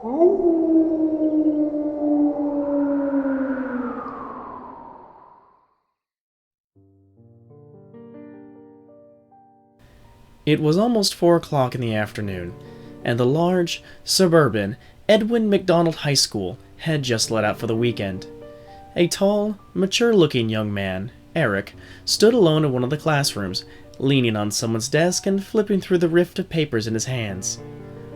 It was almost 4 o'clock in the afternoon, and the large, suburban Edwin McDonald High School had just let out for the weekend. A tall, mature-looking young man, Eric, stood alone in one of the classrooms, leaning on someone's desk and flipping through the rift of papers in his hands.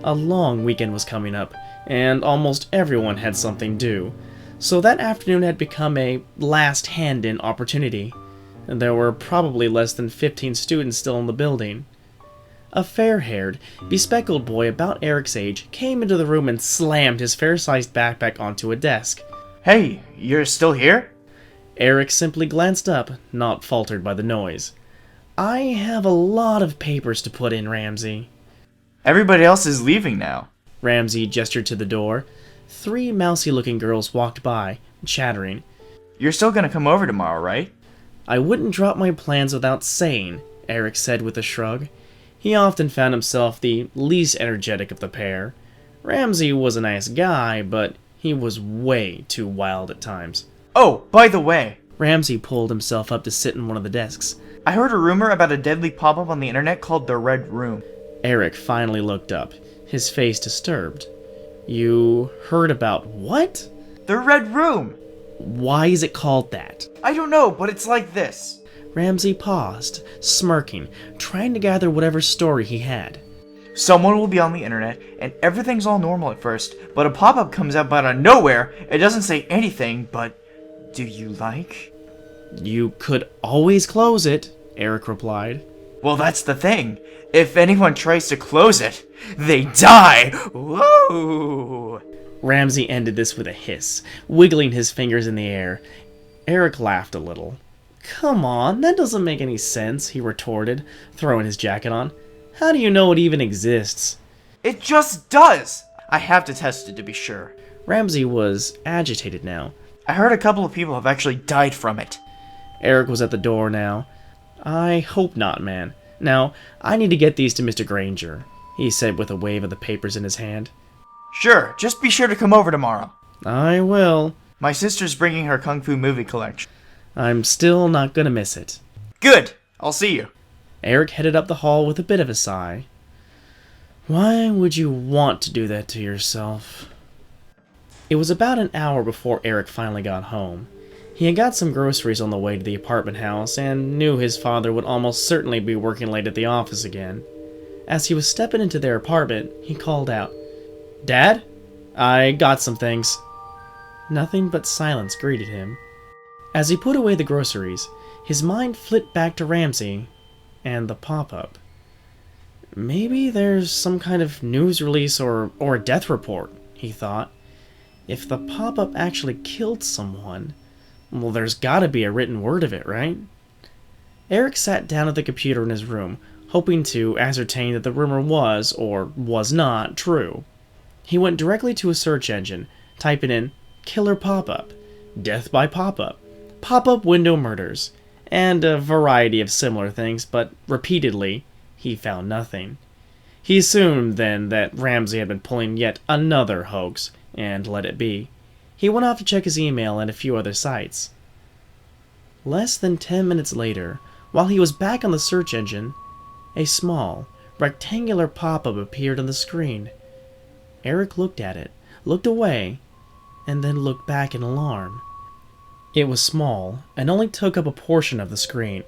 A long weekend was coming up, and almost everyone had something due, so that afternoon had become a last hand-in opportunity. There were probably less than 15 students still in the building. A fair-haired, bespectacled boy about Eric's age came into the room and slammed his fair-sized backpack onto a desk. Hey, you're still here? Eric simply glanced up, not faltered by the noise. I have a lot of papers to put in, Ramsey. Everybody else is leaving now. Ramsey gestured to the door. 3 mousy-looking girls walked by, chattering. You're still gonna come over tomorrow, right? I wouldn't drop my plans without saying, Eric said with a shrug. He often found himself the least energetic of the pair. Ramsey was a nice guy, but he was way too wild at times. Oh, by the way, Ramsey pulled himself up to sit in one of the desks. I heard a rumor about a deadly pop-up on the internet called the Red Room. Eric finally looked up, his face disturbed. You heard about what? The Red Room! Why is it called that? I don't know, but it's like this. Ramsey paused, smirking, trying to gather whatever story he had. Someone will be on the internet, and everything's all normal at first, but a pop-up comes up out of nowhere. It doesn't say anything, but do you like? You could always close it, Eric replied. Well, that's the thing. If anyone tries to close it, they die! Whoa! Ramsey ended this with a hiss, wiggling his fingers in the air. Eric laughed a little. Come on, that doesn't make any sense, he retorted, throwing his jacket on. How do you know it even exists? It just does! I have to test it to be sure. Ramsey was agitated now. I heard a couple of people have actually died from it. Eric was at the door now. I hope not, man. Now, I need to get these to Mr. Granger, he said with a wave of the papers in his hand. Sure, just be sure to come over tomorrow. I will. My sister's bringing her Kung Fu movie collection. I'm still not gonna miss it. Good! I'll see you. Eric headed up the hall with a bit of a sigh. Why would you want to do that to yourself? It was about an hour before Eric finally got home. He had got some groceries on the way to the apartment house and knew his father would almost certainly be working late at the office again. As he was stepping into their apartment, he called out, Dad? I got some things. Nothing but silence greeted him. As he put away the groceries, his mind flipped back to Ramsey and the pop-up. Maybe there's some kind of news release or a death report, he thought. If the pop-up actually killed someone, well, there's gotta be a written word of it, right? Eric sat down at the computer in his room, hoping to ascertain that the rumor was, or was not, true. He went directly to a search engine, typing in, Killer Pop-Up, Death by Pop-Up, Pop-Up Window Murders, and a variety of similar things, but repeatedly, he found nothing. He assumed, then, that Ramsey had been pulling yet another hoax, and let it be. He went off to check his email and a few other sites. Less than 10 minutes later, while he was back on the search engine, a small, rectangular pop-up appeared on the screen. Eric looked at it, looked away, and then looked back in alarm. It was small, and only took up a portion of the screen.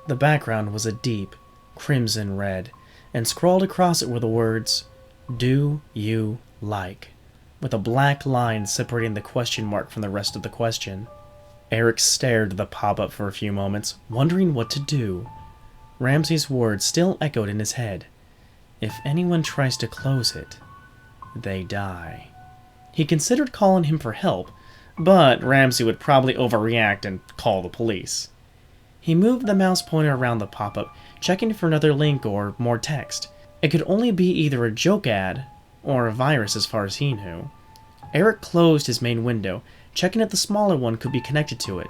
The background was a deep, crimson red, and scrawled across it were the words, Do you like? With a black line separating the question mark from the rest of the question. Eric stared at the pop-up for a few moments, wondering what to do. Ramsey's words still echoed in his head. If anyone tries to close it, they die. He considered calling him for help, but Ramsey would probably overreact and call the police. He moved the mouse pointer around the pop-up, checking for another link or more text. It could only be either a joke ad or a virus as far as he knew. Eric closed his main window, checking if the smaller one could be connected to it.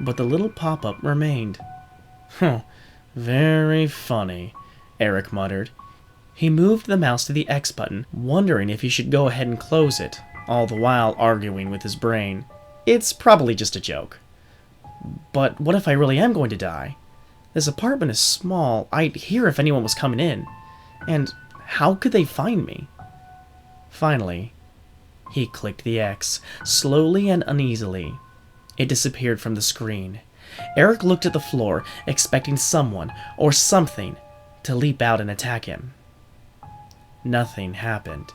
But the little pop-up remained. Very funny, Eric muttered. He moved the mouse to the X button, wondering if he should go ahead and close it, all the while arguing with his brain. It's probably just a joke. But what if I really am going to die? This apartment is small. I'd hear if anyone was coming in. And how could they find me? Finally, he clicked the X, slowly and uneasily. It disappeared from the screen. Eric looked at the floor, expecting someone, or something, to leap out and attack him. Nothing happened.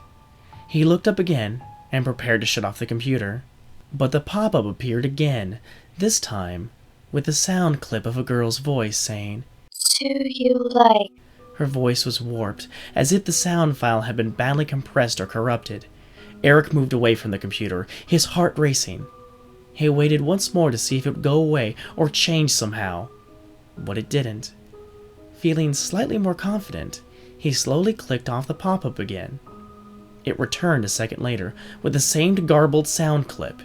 He looked up again and prepared to shut off the computer. But the pop-up appeared again, this time with the sound clip of a girl's voice saying, "Do you like?" Her voice was warped, as if the sound file had been badly compressed or corrupted. Eric moved away from the computer, his heart racing. He waited once more to see if it would go away or change somehow, but it didn't. Feeling slightly more confident, he slowly clicked off the pop-up again. It returned a second later, with the same garbled sound clip.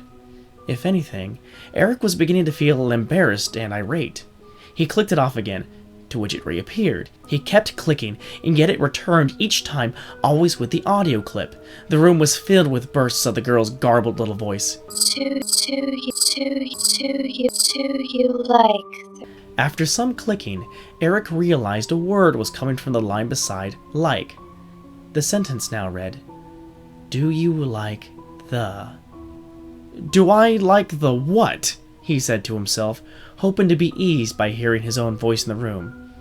If anything, Eric was beginning to feel embarrassed and irate. He clicked it off again, to which it reappeared. He kept clicking, and yet it returned each time, always with the audio clip. The room was filled with bursts of the girl's garbled little voice. Do you like? After some clicking, Eric realized a word was coming from the line beside like. The sentence now read, "Do you like the..." "Do I like the what?" he said to himself, hoping to be eased by hearing his own voice in the room.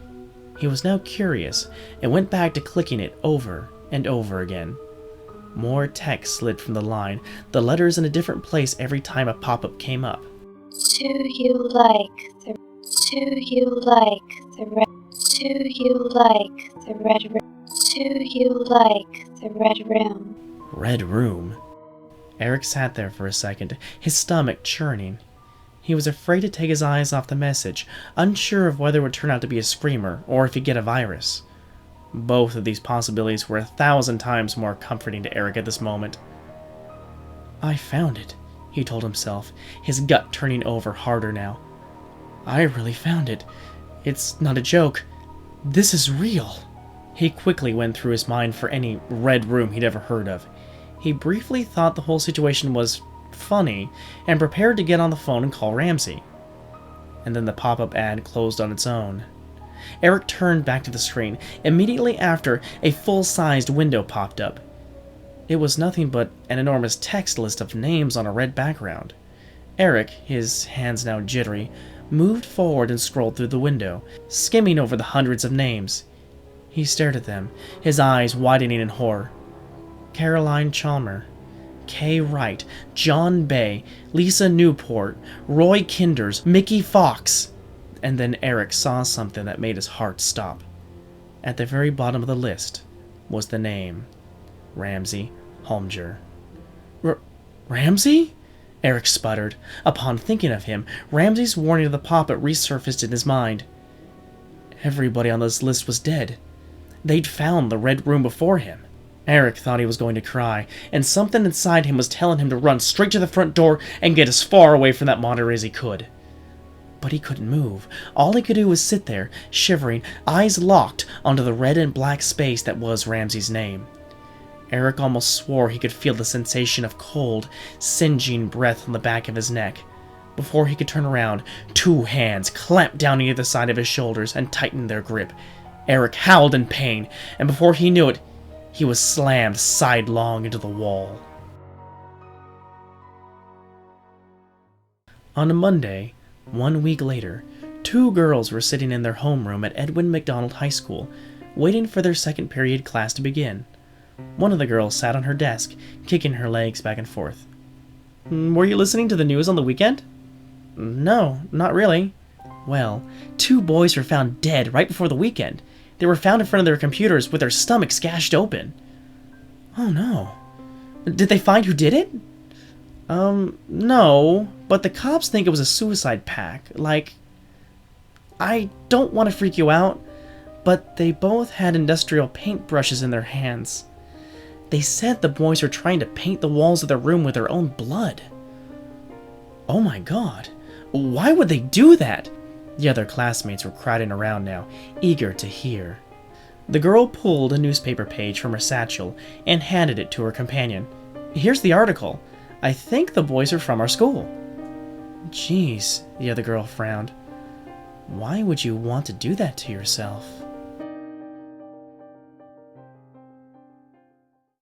He was now curious, and went back to clicking it over and over again. More text slid from the line, the letters in a different place every time a pop-up came up. Do you like the? Do you like the red? Do you like the red room? Do you like the red room? Red room? Eric sat there for a second, his stomach churning. He was afraid to take his eyes off the message, unsure of whether it would turn out to be a screamer or if he'd get a virus. Both of these possibilities were 1,000 times more comforting to Eric at this moment. "I found it," he told himself, his gut turning over harder now. "I really found it. It's not a joke. This is real." He quickly went through his mind for any red room he'd ever heard of. He briefly thought the whole situation was funny and prepared to get on the phone and call Ramsey. And then the pop-up ad closed on its own. Eric turned back to the screen. Immediately after, a full-sized window popped up. It was nothing but an enormous text list of names on a red background. Eric, his hands now jittery, moved forward and scrolled through the window, skimming over the hundreds of names. He stared at them, his eyes widening in horror. Caroline Chalmer, Kay Wright, John Bay, Lisa Newport, Roy Kinders, Mickey Fox. And then Eric saw something that made his heart stop. At the very bottom of the list was the name, Ramsey Holmger. Ramsey? Eric sputtered. Upon thinking of him, Ramsey's warning of the pop-up resurfaced in his mind. Everybody on this list was dead. They'd found the red room before him. Eric thought he was going to cry, and something inside him was telling him to run straight to the front door and get as far away from that monitor as he could. But he couldn't move. All he could do was sit there, shivering, eyes locked onto the red and black space that was Ramsey's name. Eric almost swore he could feel the sensation of cold, singeing breath on the back of his neck. Before he could turn around, 2 hands clamped down either side of his shoulders and tightened their grip. Eric howled in pain, and before he knew it, he was slammed sidelong into the wall. On a Monday, 1 week later, 2 girls were sitting in their homeroom at Edwin McDonald High School, waiting for their second period class to begin. One of the girls sat on her desk, kicking her legs back and forth. "Were you listening to the news on the weekend?" "No, not really." "Well, 2 boys were found dead right before the weekend. They were found in front of their computers with their stomachs gashed open." "Oh no. Did they find who did it?" No, but the cops think it was a suicide pact. I don't want to freak you out, but they both had industrial paintbrushes in their hands. They said the boys were trying to paint the walls of their room with their own blood." "Oh my god. Why would they do that?" The other classmates were crowding around now, eager to hear. The girl pulled a newspaper page from her satchel and handed it to her companion. "Here's the article. I think the boys are from our school." "Geez," the other girl frowned. "Why would you want to do that to yourself?"